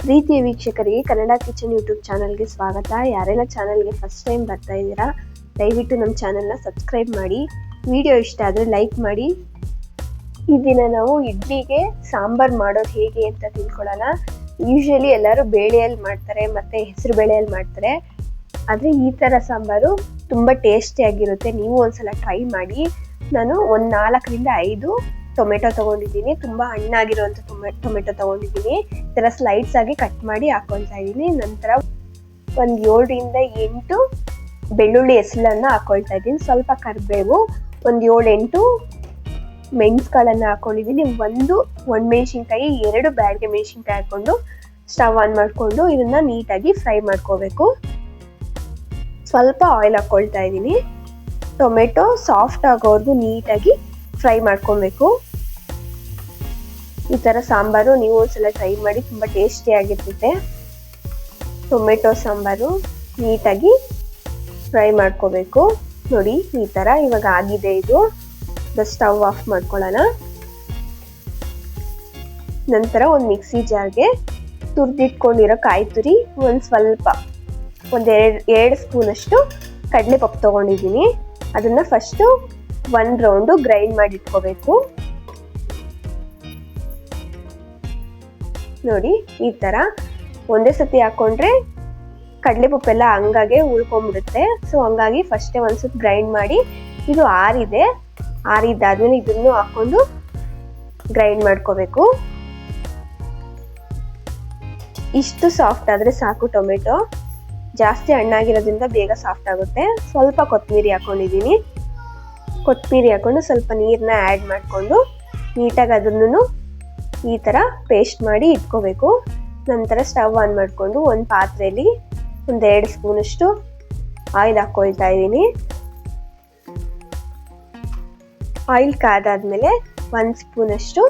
ಪ್ರೀತಿಯ ವೀಕ್ಷಕರಿಗೆ Kannada kitchen YouTube ಚಾನಲ್ಗೆ ಸ್ವಾಗತ. ಯಾರೆಲ್ಲ ಚಾನಲ್ಗೆ ಫಸ್ಟ್ ಟೈಮ್ ಬರ್ತಾ ಇದ್ದೀರಾ ದಯವಿಟ್ಟು ನಮ್ಮ ಚಾನಲ್ನ ಸಬ್ಸ್ಕ್ರೈಬ್ ಮಾಡಿ. ವಿಡಿಯೋ ಇಷ್ಟ ಆದರೆ ಲೈಕ್ ಮಾಡಿ. ಈ ದಿನ ನಾವು ಇಡ್ಲಿಗೆ ಸಾಂಬಾರ್ ಮಾಡೋದು ಹೇಗೆ ಅಂತ ತಿಳ್ಕೊಳ್ಳೋಣ. ಯೂಶಲಿ ಎಲ್ಲರೂ ಬೇಳೆಯಲ್ಲಿ ಮಾಡ್ತಾರೆ ಮತ್ತು ಹೆಸರು ಬೇಳೆಯಲ್ಲಿ ಮಾಡ್ತಾರೆ. ಆದರೆ ಈ ಥರ ಸಾಂಬಾರು ತುಂಬ ಟೇಸ್ಟಿಯಾಗಿರುತ್ತೆ. ನೀವು ಒಂದ್ಸಲ ಟ್ರೈ ಮಾಡಿ. ನಾನು ಒಂದು 4ರಿಂದ 5 ಟೊಮೆಟೊ ತೊಗೊಂಡಿದ್ದೀನಿ. ತುಂಬ ಹಣ್ಣಾಗಿರುವಂಥ ಟೊಮೆಟೊ ತೊಗೊಂಡಿದ್ದೀನಿ. ಈ ಥರ ಸ್ಲೈಡ್ಸ್ ಆಗಿ ಕಟ್ ಮಾಡಿ ಹಾಕ್ಕೊಳ್ತಾ ಇದ್ದೀನಿ. ನಂತರ ಒಂದು 7ರಿಂದ 8 ಬೆಳ್ಳುಳ್ಳಿ ಹೆಸಲನ್ನು ಹಾಕ್ಕೊಳ್ತಾ ಇದ್ದೀನಿ. ಸ್ವಲ್ಪ ಕರಿಬೇವು, ಒಂದು 7-8 ಮೆಣಸುಗಳನ್ನು ಹಾಕ್ಕೊಂಡಿದ್ದೀನಿ. ಒಂದು ಒಣಮೆಣಸಿನ್ಕಾಯಿ, 2 ಬ್ಯಾಡಗೆ ಮೆಣಸಿನ್ಕಾಯಿ ಹಾಕ್ಕೊಂಡು ಸ್ಟವ್ ಆನ್ ಮಾಡಿಕೊಂಡು ಇದನ್ನು ನೀಟಾಗಿ ಫ್ರೈ ಮಾಡ್ಕೋಬೇಕು. ಸ್ವಲ್ಪ ಆಯಿಲ್ ಹಾಕ್ಕೊಳ್ತಾ ಇದ್ದೀನಿ. ಟೊಮೆಟೊ ಸಾಫ್ಟ್ ಆಗೋವರೆಗೂ ನೀಟಾಗಿ ಫ್ರೈ ಮಾಡ್ಕೊಬೇಕು. ಈ ಥರ ಸಾಂಬಾರು ನೀವು ಒಂದ್ಸಲ ಟ್ರೈ ಮಾಡಿ, ತುಂಬ ಟೇಸ್ಟಿಯಾಗಿರ್ತೈತೆ. ಟೊಮೆಟೊ ಸಾಂಬಾರು ನೀಟಾಗಿ ಫ್ರೈ ಮಾಡ್ಕೋಬೇಕು. ನೋಡಿ ಈ ಥರ ಇವಾಗ ಆಗಿದೆ. ಇದು ಸ್ಟವ್ ಆಫ್ ಮಾಡ್ಕೊಳ್ಳೋಣ. ನಂತರ ಒಂದು ಮಿಕ್ಸಿ ಜಾರ್ಗೆ ತುರಿದಿಟ್ಕೊಂಡಿರೋ ಕಾಯಿ ತುರಿ, ಎರಡು ಸ್ಪೂನಷ್ಟು ಕಡಲೆಪಪ್ಪು ತೊಗೊಂಡಿದ್ದೀನಿ. ಅದನ್ನು ಫಸ್ಟು 1 ರೌಂಡು ಗ್ರೈಂಡ್ ಮಾಡಿ ಇಟ್ಕೋಬೇಕು. ನೋಡಿ ಈ ಥರ ಒಂದೇ ಸತಿ ಹಾಕ್ಕೊಂಡ್ರೆ ಕಡಲೆಪಪ್ಪೆಲ್ಲ ಹಂಗಾಗೆ ಉಳ್ಕೊಂಡ್ಬಿಡುತ್ತೆ. ಸೊ ಹಂಗಾಗಿ ಫಸ್ಟೇ ಒಂದ್ಸತಿ ಗ್ರೈಂಡ್ ಮಾಡಿ, ಇದು ಆರಿದ್ದಾದ್ಮೇಲೆ ಇದನ್ನು ಹಾಕ್ಕೊಂಡು ಗ್ರೈಂಡ್ ಮಾಡ್ಕೋಬೇಕು. ಇಷ್ಟು ಸಾಫ್ಟ್ ಆದರೆ ಸಾಕು. ಟೊಮೆಟೊ ಜಾಸ್ತಿ ಹಣ್ಣಾಗಿರೋದ್ರಿಂದ ಬೇಗ ಸಾಫ್ಟ್ ಆಗುತ್ತೆ. ಸ್ವಲ್ಪ ಕೊತ್ತಂಬರಿ ಹಾಕ್ಕೊಂಡಿದ್ದೀನಿ. ಕೊತ್ತಂಬರಿ ಹಾಕ್ಕೊಂಡು ಸ್ವಲ್ಪ ನೀರನ್ನ ಆ್ಯಡ್ ಮಾಡಿಕೊಂಡು ನೀಟಾಗಿ ಅದನ್ನು ಈ ಥರ ಪೇಸ್ಟ್ ಮಾಡಿ ಇಟ್ಕೋಬೇಕು. ನಂತರ ಸ್ಟವ್ ಆನ್ ಮಾಡಿಕೊಂಡು ಒಂದು ಪಾತ್ರೆಯಲ್ಲಿ 2 ಸ್ಪೂನಷ್ಟು ಆಯಿಲ್ ಹಾಕ್ಕೊಳ್ತಾ ಇದ್ದೀನಿ. ಆಯಿಲ್ ಕಾದಾದ್ಮೇಲೆ 1 ಸ್ಪೂನಷ್ಟು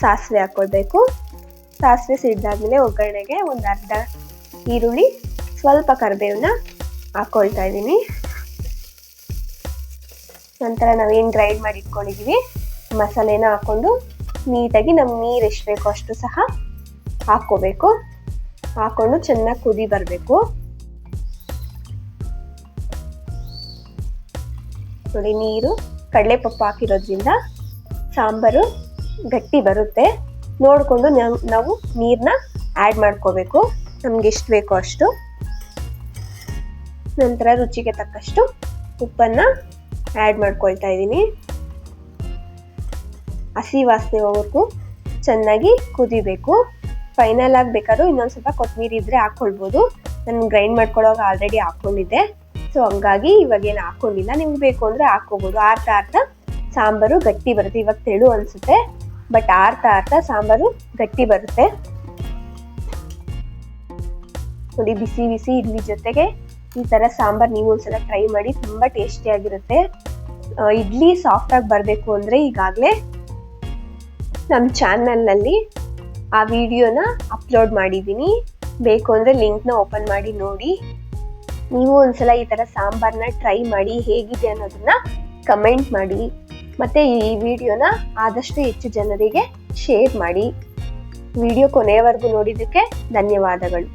ಸಾಸಿವೆ ಹಾಕ್ಕೊಳ್ಬೇಕು. ಸಾಸಿವೆ ಸಿಡ್ದಾದ್ಮೇಲೆ ಒಗ್ಗರಣೆಗೆ ಒಂದು ಅರ್ಧ ಈರುಳ್ಳಿ, ಸ್ವಲ್ಪ ಕರಿಬೇವನ್ನ ಹಾಕ್ಕೊಳ್ತಾ ಇದ್ದೀನಿ. ನಂತರ ನಾವೇನು ಗ್ರೈಂಡ್ ಮಾಡಿ ಇಟ್ಕೊಂಡಿದ್ದೀವಿ ಮಸಾಲೆನ ಹಾಕ್ಕೊಂಡು ನೀಟಾಗಿ ನಮ್ಗೆ ನೀರು ಎಷ್ಟು ಬೇಕೋ ಅಷ್ಟು ಸಹ ಹಾಕ್ಕೋಬೇಕು. ಹಾಕ್ಕೊಂಡು ಚೆನ್ನಾಗಿ ಕುದಿ ಬರಬೇಕು. ನೋಡಿ ನೀರು ಕಡಲೆಪಪ್ಪು ಹಾಕಿರೋದ್ರಿಂದ ಸಾಂಬಾರು ಗಟ್ಟಿ ಬರುತ್ತೆ. ನೋಡಿಕೊಂಡು ನಾವು ನೀರನ್ನ ಆ್ಯಡ್ ಮಾಡ್ಕೋಬೇಕು, ನಮ್ಗೆ ಎಷ್ಟು ಬೇಕೋ ಅಷ್ಟು. ನಂತರ ರುಚಿಗೆ ತಕ್ಕಷ್ಟು ಉಪ್ಪನ್ನು ಆ್ಯಡ್ ಮಾಡ್ಕೊಳ್ತಾ ಇದ್ದೀನಿ. ಹಸಿ ವಾಸನೆ ಹೋಗೋವರೆಗೂ ಚೆನ್ನಾಗಿ ಕುದಿಬೇಕು. ಫೈನಲ್ ಆಗಿ ಬೇಕಾದ್ರೂ ಇನ್ನೊಂದು ಸ್ವಲ್ಪ ಕೊತ್ತಂಬರಿ ಇದ್ದರೆ ಹಾಕ್ಕೊಳ್ಬೋದು. ನಾನು ಗ್ರೈಂಡ್ ಮಾಡ್ಕೊಳ್ಳೋವಾಗ ಆಲ್ರೆಡಿ ಹಾಕ್ಕೊಂಡಿದ್ದೆ. ಸೊ ಹಂಗಾಗಿ ಇವಾಗೇನು ಹಾಕ್ಕೊಂಡಿಲ್ಲ. ನಿಮ್ಗೆ ಬೇಕು ಅಂದರೆ ಹಾಕ್ಕೋಬೋದು. ಆರ್ತಾ ಸಾಂಬಾರು ಗಟ್ಟಿ ಬರುತ್ತೆ. ಇವಾಗ ತೆಳು ಅನಿಸುತ್ತೆ, ಬಟ್ ಆರ್ತಾ ಸಾಂಬಾರು ಗಟ್ಟಿ ಬರುತ್ತೆ. ನೋಡಿ ಬಿಸಿ ಬಿಸಿ ಇಡ್ಲಿ ಜೊತೆಗೆ ಈ ಥರ ಸಾಂಬಾರು ನೀವು ಒಂದ್ಸಲ ಟ್ರೈ ಮಾಡಿ, ತುಂಬ ಟೇಸ್ಟಿಯಾಗಿರುತ್ತೆ. ಇಡ್ಲಿ ಸಾಫ್ಟಾಗಿ ಬರಬೇಕು ಅಂದರೆ ಈಗಾಗಲೇ ನಮ್ಮ ಚಾನಲ್ನಲ್ಲಿ ಆ ವಿಡಿಯೋನ ಅಪ್ಲೋಡ್ ಮಾಡಿದ್ದೀನಿ. ಬೇಕು ಅಂದರೆ ಲಿಂಕ್ನ ಓಪನ್ ಮಾಡಿ ನೋಡಿ. ನೀವು ಒಂದ್ಸಲ ಈ ಥರ ಸಾಂಬಾರನ್ನ ಟ್ರೈ ಮಾಡಿ, ಹೇಗಿದೆ ಅನ್ನೋದನ್ನ ಕಮೆಂಟ್ ಮಾಡಿ. ಮತ್ತು ಈ ವಿಡಿಯೋನ ಆದಷ್ಟು ಹೆಚ್ಚು ಜನರಿಗೆ ಶೇರ್ ಮಾಡಿ. ವಿಡಿಯೋ ಕೊನೆಯವರೆಗೂ ನೋಡಿದ್ದಕ್ಕೆ ಧನ್ಯವಾದಗಳು.